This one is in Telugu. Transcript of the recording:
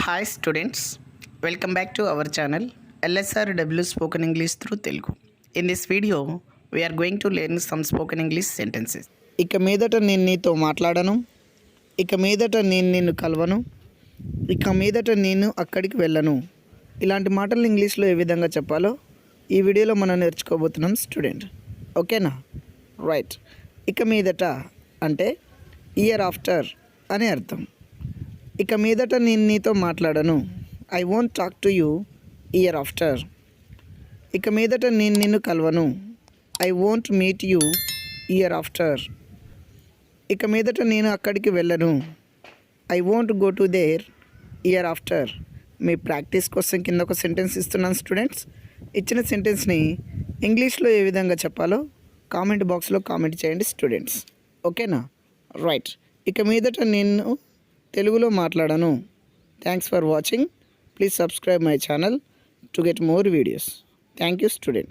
Hi students, welcome back to our channel LSRW Spoken English through Telugu. In this video, we are going to learn some spoken English sentences. ఇక మీదట నేను నీతో మాట్లాడను, ఇక మీదట నేను నిన్ను కలవను, ఇక మీదట నేను అక్కడికి వెళ్ళను. ఇలాంటి మాటలు ఇంగ్లీష్లో ఏ విధంగా చెప్పాలో ఈ వీడియోలో మనం నేర్చుకోబోతున్నాం స్టూడెంట్. ఓకేనా? రైట్. ఇక మీదట అంటే ఇయర్ ఆఫ్టర్ అని అర్థం. ఇక మీదట నేను నీతో మాట్లాడను, I won't talk to you hereafter. ఇక మీదట నేను నిన్ను కలవను, I won't meet you hereafter. ఇక మీదట నేను అక్కడికి వెళ్ళను, I won't go to there hereafter. మీ ప్రాక్టీస్ కోసం కింద ఒక సెంటెన్స్ ఇస్తున్నాను స్టూడెంట్స్. ఇచ్చిన సెంటెన్స్ని ఇంగ్లీష్లో ఏ విధంగా చెప్పాలో కామెంట్ బాక్స్లో కామెంట్ చేయండి స్టూడెంట్స్. ఓకేనా? రైట్. ఇక మీదట నేను తెలుగులో మాట్లాడను. Thanks for watching. Please subscribe my channel to get more videos. Thank you student.